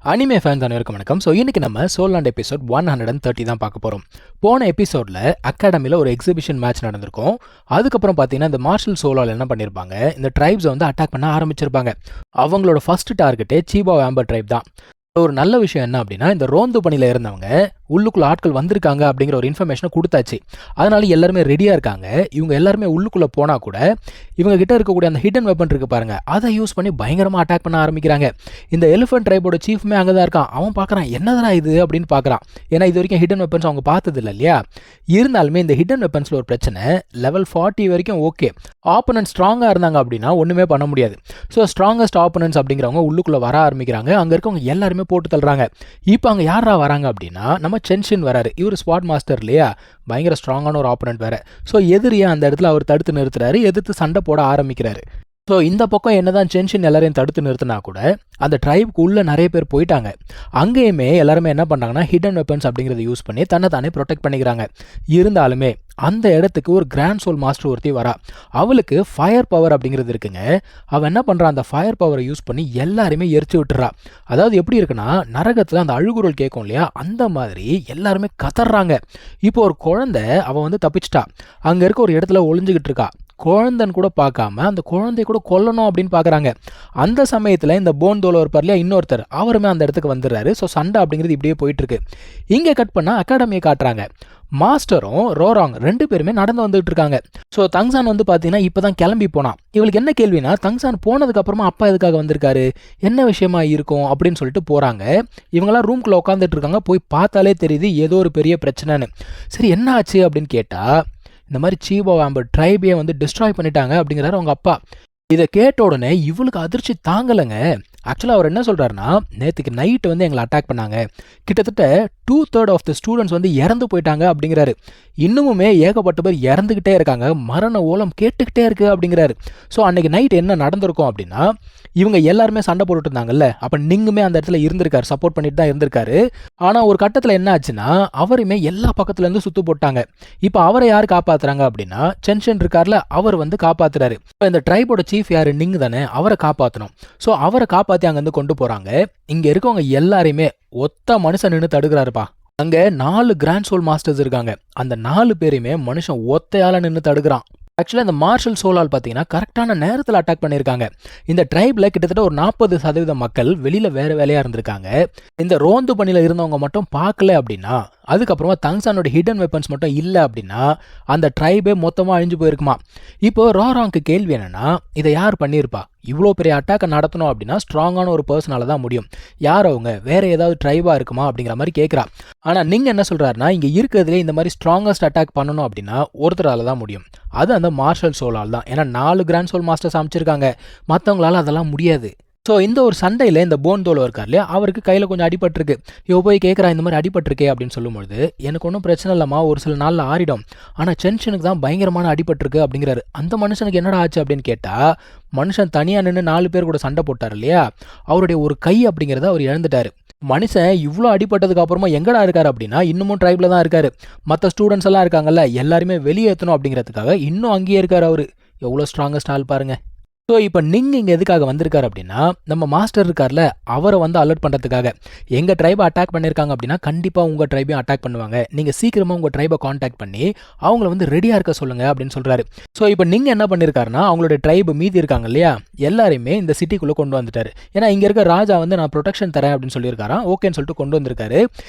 Anime fans அனைவருக்கும் வணக்கம். So இன்னைக்கு நம்ம சோலாண்ட் எபிசோட் 130 தான் பார்க்க போகிறோம். போன எபிசோடில் அகாடமியில் ஒரு எக்ஸிபிஷன் மேட்ச் நடந்திருக்கும். அதுக்கப்புறம் பார்த்தீங்கன்னா இந்த மார்ஷல் சோலால் என்ன பண்ணியிருப்பாங்க, இந்த ட்ரைப்ஸை வந்து அட்டாக் பண்ண ஆரம்பிச்சிருப்பாங்க. அவங்களோட ஃபர்ஸ்ட் டார்கெட்டே சீபா வேம்பர் ட்ரைப் தான். ஒரு நல்ல விஷயம் என்ன அப்படின்னா, இந்த ரோந்து பணியில் இருந்தவங்க உள்ளுக்குள்ள ஆட்கள் வந்திருக்காங்க அப்படிங்கிற ஒரு இன்ஃபர்மேஷனை கொடுத்தாச்சு. அதனால எல்லாருமே ரெடியாக இருக்காங்க. இவங்க எல்லாருமே உள்ளுக்குள்ளே போனால் கூட இவங்க கிட்ட இருக்கக்கூடிய அந்த ஹிடன் வெப்பன் இருக்கு பாருங்க, அதை யூஸ் பண்ணி பயங்கரமாக அட்டாக் பண்ண ஆரம்பிக்கிறாங்க. இந்த எலிஃபென்ட் ட்ரைபோட சீஃப்மே அங்கே தான் இருக்கான். அவன் பார்க்குறான், என்னதான் இது அப்படின்னு பார்க்குறான். ஏன்னா இது வரைக்கும் ஹிடன் வெப்பன்ஸ் அவங்க பார்த்தது இல்லை இல்லையா. இருந்தாலுமே இந்த ஹிடன் வெப்பன்ஸில் ஒரு பிரச்சனை, லெவல் 40 வரைக்கும் ஓகே, ஆப்போனன்ட் ஸ்ட்ராங்காக இருந்தாங்க அப்படின்னா ஒன்றுமே பண்ண முடியாது. ஸோ ஸ்ட்ராங்கஸ்ட் ஆப்போனன்ட்ஸ் அப்படிங்கிறவங்க உள்ளுக்குள்ளே வர ஆரம்பிக்கிறாங்க. அங்கே இருக்கவங்க எல்லாருமே போட்டு தள்ளுறாங்க. இப்போ அங்கே யாரா வராங்க அப்படின்னா, நம்ம சென்ஷின் வராரு. இவர் ஸ்குவாட் மாஸ்டர் இல்லையா, பயங்கர ஸ்ட்ராங்கான ஒரு ஆப்போனன்ட் வேற. ஸோ எதிரியா அந்த இடத்துல அவர் தடுத்து நிறுத்துறாரு, எதிர்த்து சண்டை போட ஆரம்பிக்கிறாரு. ஸோ இந்த பக்கம் என்னதான் சென்ஷின் எல்லாரையும் தடுத்து நிறுத்தினா கூட அந்த ட்ரைபுக்கு உள்ள நிறைய பேர் போயிட்டாங்க. அங்கேயுமே எல்லாருமே என்ன பண்ணாங்கன்னா ஹிடன் வெப்பன்ஸ் அப்படிங்கிறத யூஸ் பண்ணி தன்னை தானே ப்ரொடெக்ட் பண்ணிக்கிறாங்க. இருந்தாலுமே அந்த இடத்துக்கு ஒரு கிராண்ட் சோல் மாஸ்டர் ஒருத்தி வரா. அவளுக்கு ஃபயர் பவர் அப்படிங்கிறது இருக்குங்க. அவன் என்ன பண்ணுறான், அந்த ஃபயர் பவரை யூஸ் பண்ணி எல்லாருமே எரிச்சு விட்டுறா. அதாவது எப்படி இருக்குன்னா, நரகத்தில் அந்த அழுகுரல் கேட்கும் இல்லையா, அந்த மாதிரி எல்லாருமே கதறாங்க. இப்போ ஒரு குழந்தை அவன் வந்து தப்பிச்சிட்டா, அங்கே இருக்க ஒரு இடத்துல ஒளிஞ்சுக்கிட்டு இருக்கா. குழந்தைன்னு கூட பார்க்காம அந்த குழந்தைய கூட கொல்லணும் அப்படின்னு பார்க்குறாங்க. அந்த சமயத்தில் இந்த போன் தோலோ இருப்பார் இல்லையா, இன்னொருத்தர், அவருமே அந்த இடத்துக்கு வந்துடுறாரு. ஸோ சண்டை அப்படிங்கிறது இப்படியே போயிட்டு இருக்கு. இங்கே கட் பண்ணால் அகாடமியை காட்டுறாங்க. மாஸ்டரும் ரோராங் ரெண்டு பேருமே நடந்து வந்துட்டு இருக்காங்க. ஸோ தங்சான் வந்து பார்த்தீங்கன்னா இப்போ தான் கிளம்பி போனான். இவளுக்கு என்ன கேள்வினா, தங்சான் போனதுக்கு அப்புறமா அப்பா எதுக்காக வந்திருக்காரு, என்ன விஷயமா இருக்கும் அப்படின்னு சொல்லிட்டு போகிறாங்க. இவங்கெல்லாம் ரூம்குள்ளே உட்காந்துட்டு இருக்காங்க. போய் பார்த்தாலே தெரியுது ஏதோ ஒரு பெரிய பிரச்சனைன்னு. சரி என்ன ஆச்சு அப்படின்னு கேட்டால், இந்த மாதிரி சீபா வேம்பர் ட்ரைபையை வந்து டிஸ்ட்ராய் பண்ணிட்டாங்க அப்படிங்கிறாரு அவங்க அப்பா. இதை கேட்ட உடனே இவளுக்கு அதிர்ச்சி தாங்கலைங்க. ஆக்சுவலாக அவர் என்ன சொல்கிறாருன்னா, நேற்றுக்கு நைட்டு வந்து எங்களை அட்டாக் பண்ணாங்க, கிட்டத்தட்ட 2/3 ஆஃப் த ஸ்டூடெண்ட்ஸ் வந்து இறந்து போயிட்டாங்க அப்படிங்கிறாரு. இன்னுமுமே ஏகப்பட்ட பேர் இறந்துக்கிட்டே இருக்காங்க, மரண ஓலம் கேட்டுக்கிட்டே இருக்கு அப்படிங்கிறாரு. ஸோ அன்னைக்கு நைட் என்ன நடந்திருக்கும் அப்படின்னா, இவங்க எல்லாருமே சண்டை போட்டுட்டு இருந்தாங்கல்ல, அப்போ நீங்குமே அந்த இடத்துல இருந்திருக்காரு, சப்போர்ட் பண்ணிட்டு தான் இருந்திருக்காரு. ஆனால் ஒரு கட்டத்தில் என்ன ஆச்சுன்னா, அவருமே எல்லா பக்கத்துலேருந்து சுத்து போட்டாங்க. இப்போ அவரை யார் காப்பாற்றுறாங்க அப்படின்னா, சென்ஷன் இருக்கார்ல, அவர் வந்து காப்பாற்றுறாரு. இப்போ இந்த ட்ரைபோட சீஃப் யார், நீங்க தானே, அவரை காப்பாற்றணும். ஸோ அவரை காப்பாற்றி அங்கேருந்து கொண்டு போகிறாங்க. இங்கே இருக்கவங்க எல்லாரையுமே ஒத்த மனுஷன் நின்று தடுக்கிறாருப்பா. அங்கே 4 கிராண்ட் சோல் மாஸ்டர்ஸ் இருக்காங்க. அந்த 4 பேரையுமே மனுஷன் ஒத்தையால நின்று தடுக்கிறான். ஆக்சுவலாக இந்த மார்ஷல் சோலால் பார்த்தீங்கன்னா கரெக்டான நேரத்தில் அட்டாக் பண்ணியிருக்காங்க. இந்த ட்ரைபில் கிட்டத்தட்ட ஒரு 40% மக்கள் வெளியில் வேறு வேலையாக இருந்திருக்காங்க. இந்த ரோந்து பணியில் இருந்தவங்க மட்டும் பார்க்கல அப்படின்னா, அதுக்கப்புறமா தங்சானோட ஹிடன் வெப்பன்ஸ் மட்டும் இல்லை அப்படின்னா அந்த ட்ரைபே மொத்தமாக அழிஞ்சு போயிருக்குமா. இப்போ ரோராங்க்கு கேள்வி என்னன்னா, இதை யார் பண்ணியிருப்பா, இவ்வளோ பெரிய அட்டாக்கை நடத்தணும் அப்படின்னா ஸ்ட்ராங்கான ஒரு பர்சனால தான் முடியும், யார் அவங்க, வேற ஏதாவது ட்ரைபாக இருக்குமா அப்படிங்கிற மாதிரி கேட்குறா. ஆனால் நீங்கள் என்ன சொல்கிறாருன்னா, இங்கே இருக்கிறதுலே இந்த மாதிரி ஸ்ட்ராங்கஸ்ட் அட்டாக் பண்ணணும் அப்படின்னா ஒருத்தரால் தான் முடியும், அது அந்த மார்ஷல் சோலால் தான். ஏன்னா 4 கிராண்ட் சோல் மாஸ்டர்ஸ் அமைச்சிருக்காங்க, மற்றவங்களால அதெல்லாம் முடியாது. ஸோ இந்த ஒரு சண்டையில் இந்த போன் தோலோ இருக்கார் இல்லையா, அவருக்கு கையில் கொஞ்சம் அடிபட்டிருக்கு. இவ போய் கேட்குறா, இந்த மாதிரி அடிபட்டிருக்கே அப்படின்னு சொல்லும்பொழுது, எனக்கு ஒன்றும் பிரச்சனை இல்லைம்மா, ஒரு சில நாளில் ஆறிடும், ஆனால் சென்ஷனுக்கு தான் பயங்கரமான அடிபட்டிருக்கு அப்படிங்கிறாரு. அந்த மனுஷனுக்கு என்னடா ஆச்சு அப்படின்னு கேட்டால், மனுஷன் தனியாக நின்று 4 பேர் கூட சண்டை போட்டார் இல்லையா, அவருடைய ஒரு கை அப்படிங்கிறத அவர் இழந்துட்டார். மனுஷன் இவ்வளோ அடிபட்டதுக்கு அப்புறமா எங்கடா இருக்காரு அப்படின்னா, இன்னமும் ட்ரைபில் தான் இருக்காரு. மற்ற ஸ்டூடெண்ட்ஸ் எல்லாம் இருக்காங்கல்ல, எல்லாருமே வெளியேற்றணும் அப்படிங்கிறதுக்காக இன்னும் அங்கேயே இருக்காரு. அவர் எவ்வளோ ஸ்ட்ராங்கஸ்ட் ஆள் பாருங்க. ஸோ இப்போ நீங்கள் இங்கே எதுக்காக வந்திருக்காரு அப்படின்னா, நம்ம மாஸ்டர் இருக்கார்ல, அவரை வந்து அலர்ட் பண்ணுறதுக்காக. எங்கள் ட்ரைபை அட்டாக் பண்ணியிருக்காங்க அப்படின்னா கண்டிப்பாக உங்கள் ட்ரைபையும் அட்டாக் பண்ணுவாங்க, நீங்கள் சீக்கிரமாக உங்கள் ட்ரைபை காண்டாக்ட் பண்ணி அவங்கள வந்து ரெடியாக இருக்க சொல்லுங்கள் அப்படின்னு சொல்கிறாரு. ஸோ இப்போ நீங்கள் என்ன பண்ணியிருக்காருன்னா, அவங்களோட ட்ரைபு மீதி இருக்காங்க இல்லையா, எல்லாரையுமே இந்த சிட்டிக்குள்ளே கொண்டு வந்துட்டார். ஏன்னா இங்கே இருக்க ராஜா வந்து நான் ப்ரொடெக்ஷன் தரேன் அப்படின்னு சொல்லியிருக்காராம். ஓகேன்னு சொல்லிட்டு கொண்டு வந்திருக்காரு.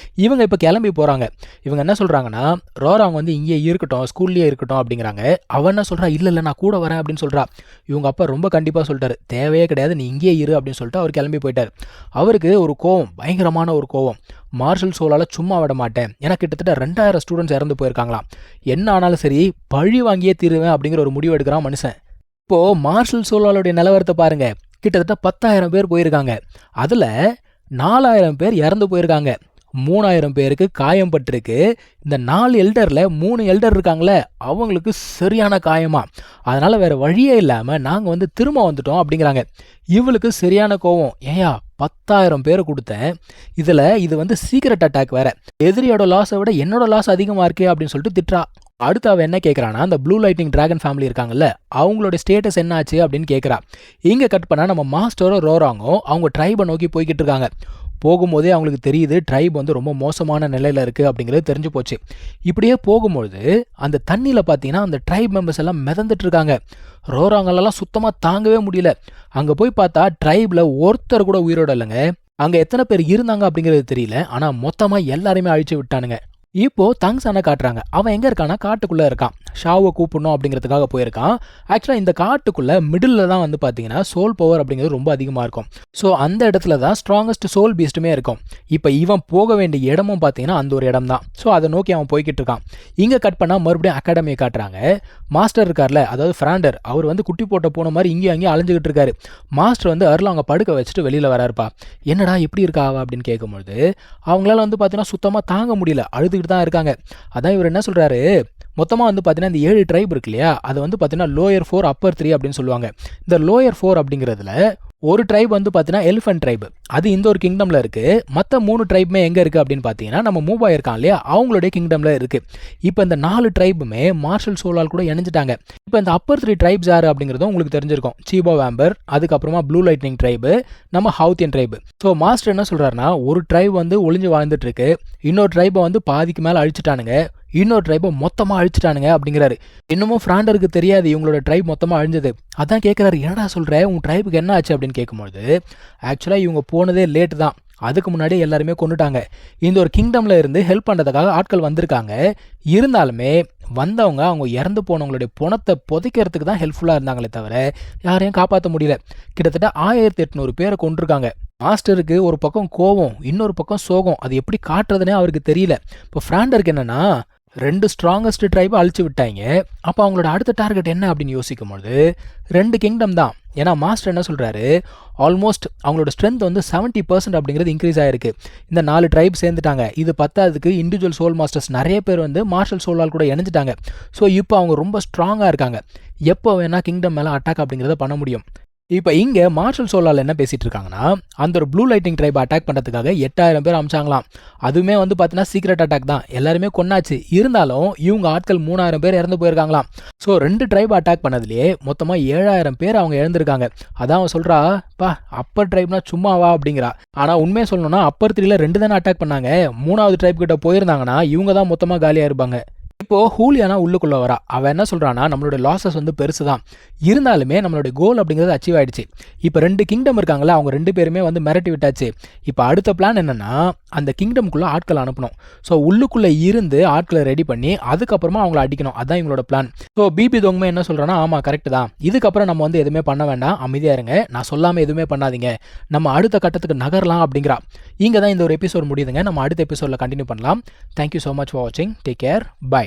இவங்க இப்போ கிளம்பி போகிறாங்க. இவங்க என்ன சொல்கிறாங்கன்னா, ரோராங் வந்து இங்கே இருக்கட்டும், ஸ்கூல்லேயே இருக்கட்டும் அப்படிங்கிறாங்க. அவன் என்ன சொல்கிறா, இல்லை நான் கூட வரேன் அப்படின்னு சொல்கிறா. இவங்க அப்பா ரொம்ப கண்டிப்பாக சொல்லிட்டாரு, தேவையே கிடையாது, நீ இங்கேயே இரு அப்படின்னு சொல்லிட்டு அவர் கிளம்பி போயிட்டார். அவருக்கு ஒரு கோவம், பயங்கரமான ஒரு கோவம். மார்ஷல் சோலால் சும்மா விட மாட்டேன், ஏன்னா கிட்டத்தட்ட 2000 ஸ்டூடெண்ட்ஸ் இறந்து போயிருக்காங்களாம், என்ன ஆனாலும் சரி பழி வாங்கியே தீருவேன் அப்படிங்கிற ஒரு முடிவு எடுக்கிறான் மனுஷன். இப்போது மார்ஷல் சோலாலுடைய நிலவரத்தை பாருங்க, கிட்டத்தட்ட 10,000 பேர் போயிருக்காங்க. அதில் 4,000 பேர் இறந்து போயிருக்காங்க, 3,000 பேருக்கு காயம் பட்டிருக்கு. இந்த 4 எல்டரில் 3 எல்டர் இருக்காங்களே, அவங்களுக்கு சரியான காயமா. அதனால் வேறு வழியே இல்லாமல் நாங்கள் வந்து திரும்ப வந்துட்டோம் அப்படிங்கிறாங்க. இவளுக்கு சரியான கோவம், ஏயா 10,000 பேர் கொடுத்தேன், இதில் இது வந்து சீக்ரெட் அட்டாக் வேறு, எதிரியோட லாஸை விட என்னோட லாஸ் அதிகமாக இருக்கே அப்படின்னு சொல்லிட்டு திட்டுறா. அடுத்து அவன் என்ன கேட்குறான்னா, அந்த ப்ளூ லைட்டிங் டிராகன் ஃபேமிலி இருக்காங்கல்ல, அவங்களோட ஸ்டேட்டஸ் என்ன ஆச்சு அப்படின்னு கேட்குறா. இங்கே கட் பண்ணால் நம்ம மாஸ்டரோ ரோராங்கோ அவங்க ட்ரைபை நோக்கி போய்கிட்டு இருக்காங்க. போகும்போதே அவங்களுக்கு தெரியுது ட்ரைப் வந்து ரொம்ப மோசமான நிலையில் இருக்குது அப்படிங்கிறது தெரிஞ்சு போச்சு. இப்படியே போகும்பொழுது அந்த தண்ணியில் பார்த்தீங்கன்னா அந்த ட்ரைப் மெம்பர்ஸ் எல்லாம் மிதந்துட்டு இருக்காங்க. ரோராங்கெல்லாம் சுத்தமாக தாங்கவே முடியல. அங்கே போய் பார்த்தா ட்ரைபில் ஒருத்தர் கூட உயிரோட இல்லைங்க. அங்கே எத்தனை பேர் இருந்தாங்க அப்படிங்கிறது தெரியல. ஆனால் மொத்தமாக எல்லாருமே அழிச்சு விட்டானுங்க. இப்போ தங்ஸானை காட்டுறாங்க. அவன் எங்கே இருக்கான்னா காட்டுக்குள்ளே இருக்கான். ஷாவை கூப்பிடணும் அப்படிங்கிறதுக்காக போயிருக்கான். ஆக்சுவலாக இந்த காட்டுக்குள்ளே மிடில் தான் வந்து பார்த்தீங்கன்னா சோல் பவர் அப்படிங்கிறது ரொம்ப அதிகமாக இருக்கும். ஸோ அந்த இடத்துல தான் ஸ்ட்ராங்கஸ்ட் சோல் பீஸ்ட்டுமே இருக்கும். இப்போ இவன் போக வேண்டிய இடமும் பார்த்தீங்கன்னா அந்த ஒரு இடம் தான். ஸோ அதை நோக்கி அவன் போய்கிட்டு இருக்கான். இங்கே கட் பண்ணால் மறுபடியும் அகாடமியை காட்டுறாங்க. மாஸ்டர் இருக்கார்ல, அதாவது ஃப்ராண்டர், அவர் வந்து குட்டி போட்ட போன மாதிரி இங்கேயும் அங்கேயும் அலைஞ்சிக்கிட்டு இருக்காரு. மாஸ்டர் வந்து அருள் அவங்க படுக்க வச்சுட்டு வெளியில் வராருப்பா. என்னடா எப்படி இருக்கா அப்படின்னு கேட்கும்பொழுது அவங்களால வந்து பார்த்தீங்கன்னா சுத்தமாக தாங்க முடியல, அழுதுகிட்டு தான் இருக்காங்க. அதான் இவர் என்ன சொல்றாரு, மொத்தமாக வந்து பார்த்தீங்கன்னா இந்த 7 ட்ரைப் இருக்கு இல்லையா, அது வந்து பார்த்தீங்கன்னா லோயர் 4 அப்பர் 3 அப்படின்னு சொல்லுவாங்க. இந்த லோயர் 4 அப்படிங்கிறதுல ஒரு ட்ரைப் வந்து பார்த்தீங்கன்னா எலிஃபென்ட் ட்ரைப், அது இந்த ஒரு கிங்டமில் இருக்குது. மற்ற 3 ட்ரைப்புமே எங்கே இருக்குது அப்படின்னு பார்த்தீங்கன்னா நம்ம மூவாய் இருக்கான் இல்லையா, அவங்களுடைய கிங்டமில் இருக்குது. இப்போ இந்த 4 ட்ரைப்புமே மார்ஷல் சோலால் கூட இணைஞ்சிட்டாங்க. இப்போ இந்த அப்பர் 3 ட்ரைப்ஸ் யார் அப்படிங்கிறதும் உங்களுக்கு தெரிஞ்சிருக்கும். சீபோ வேம்பர், அதுக்கப்புறமா ப்ளூ லைட்னிங் ட்ரைபு, நம்ம ஹவுத்தியன் ட்ரைபு. ஸோ மாஸ்டர் என்ன சொல்கிறாருன்னா, ஒரு ட்ரைப் வந்து ஒளிஞ்சு வாழ்ந்துட்டு இருக்கு, இன்னொரு ட்ரைபை வந்து பாதிக்கு மேலே அழிச்சிட்டானுங்க, இன்னொரு ட்ரைபை மொத்தமாக அழிச்சிட்டானுங்க அப்படிங்கிறாரு. இன்னமும் ஃப்ராண்டருக்கு தெரியாது இவங்களோட ட்ரைப் மொத்தமாக அழிஞ்சது. அதான் கேட்குறாரு, என்னடா சொல்கிற, உங்கள் ட்ரைபுக்கு என்ன ஆச்சு அப்படின்னு கேட்கும்போது ஆக்சுவலாக இவங்க போனதே லேட்டு தான், அதுக்கு முன்னாடி எல்லாருமே கொண்டுட்டாங்க. இந்த ஒரு கிங்டமில் இருந்து ஹெல்ப் பண்ணுறதுக்காக ஆட்கள் வந்திருக்காங்க. இருந்தாலுமே வந்தவங்க அவங்க இறந்து போனவங்களுடைய பணத்தை புதைக்கிறதுக்கு தான் ஹெல்ப்ஃபுல்லாக இருந்தாங்களே தவிர யாரையும் காப்பாற்ற முடியல. கிட்டத்தட்ட 1800 பேரை கொண்டிருக்காங்க. மாஸ்டருக்கு ஒரு பக்கம் கோவம், இன்னொரு பக்கம் சோகம், அது எப்படி காட்டுறதுனே அவருக்கு தெரியல. இப்போ ஃப்ராண்டருக்கு என்னன்னா, 2 ஸ்ட்ராங்கஸ்ட் ட்ரைபை அழிச்சு விட்டாங்க. அப்போ அவங்களோட அடுத்த டார்கெட் என்ன அப்படின்னு யோசிக்கும்போது 2 கிங்டம் தான். ஏன்னா மாஸ்டர் என்ன சொல்கிறாரு, ஆல்மோஸ்ட் அவங்களோட ஸ்ட்ரென்த் வந்து 70% அப்படிங்கிறது இன்க்ரீஸ் ஆகிருக்கு. இந்த 4 ட்ரைப் சேர்ந்துட்டாங்க. இது பத்தாததுக்கு இண்டிவிஜுவல் சோல் மாஸ்டர்ஸ் நிறைய பேர் வந்து மார்ஷல் சோலால் கூட இணைஞ்சிட்டாங்க. ஸோ இப்போ அவங்க ரொம்ப ஸ்ட்ராங்காக இருக்காங்க. எப்போ வேணால் கிங்டம் மேலே அட்டாக் அப்படிங்கிறத பண்ண முடியும். இப்போ இங்கே மார்ஷல் சோலால் என்ன பேசிகிட்டு இருக்காங்கன்னா, அந்த ஒரு ப்ளூ லைட்டிங் ட்ரைப் அட்டாக் பண்ணுறதுக்காக 8000 பேர் அமிச்சாங்களாம். அதுவுமே வந்து பார்த்தீங்கன்னா சீக்ரெட் அட்டாக் தான், எல்லாருமே கொன்னாச்சு. இருந்தாலும் இவங்க ஆட்கள் 3000 பேர் இறந்து போயிருக்காங்களாம். ஸோ 2 ட்ரைப் அட்டாக் பண்ணதுலேயே மொத்தமாக 7000 பேர் அவங்க இழந்திருக்காங்க. அதான் அவன் சொல்கிறா, பா அப்பர் ட்ரைப்னா சும்மாவா அப்படிங்கிறா. ஆனால் உண்மையை சொல்லணும்னா அப்பர் 3ல 2 தானே அட்டாக் பண்ணாங்க. 3வது ட்ரைப் கிட்ட போயிருந்தாங்கன்னா இவங்க தான் மொத்தமாக காலியாக இருப்பாங்க. இப்போ ஹூலியானா உள்ளுக்குள்ள வரா. அவன் என்ன சொல்றான்னா, நம்மளோட லாசஸ் வந்து பெருசு தான், இருந்தாலுமே நம்மளுடைய கோல் அப்படிங்கிறது அச்சீவ் ஆயிடுச்சு. இப்போ 2 கிங்டம் இருக்காங்களா, அவங்க 2 பேருமே வந்து மிரட்டி விட்டாச்சு. இப்போ அடுத்த பிளான் என்னன்னா, அந்த கிங்டம்குள்ள ஆட்கள் அனுப்பணும். ஸோ உள்ளுக்குள்ள இருந்து ஆட்களை ரெடி பண்ணி அதுக்கப்புறமா அவங்கள அடிக்கணும். அதான் இவங்களோட பிளான். ஸோ பிபி தோங்மே என்ன சொல்றான்னா, ஆமா கரெக்ட் தான், இதுக்கப்புறம் நம்ம வந்து எதுவுமே பண்ண வேண்டாம், அமைதியா இருங்க, நான் சொல்லாம எதுவுமே பண்ணாதீங்க, நம்ம அடுத்த கட்டத்துக்கு நகரலாம் அப்படிங்கிறா. இங்கே தான் இந்த ஒரு எபிசோட் முடியுதுங்க. நம்ம அடுத்த எபிசோடில் கண்டினியூ பண்ணலாம். தேங்க்யூ ஸோ மச் ஃபார் வாட்சிங். Take care. பை.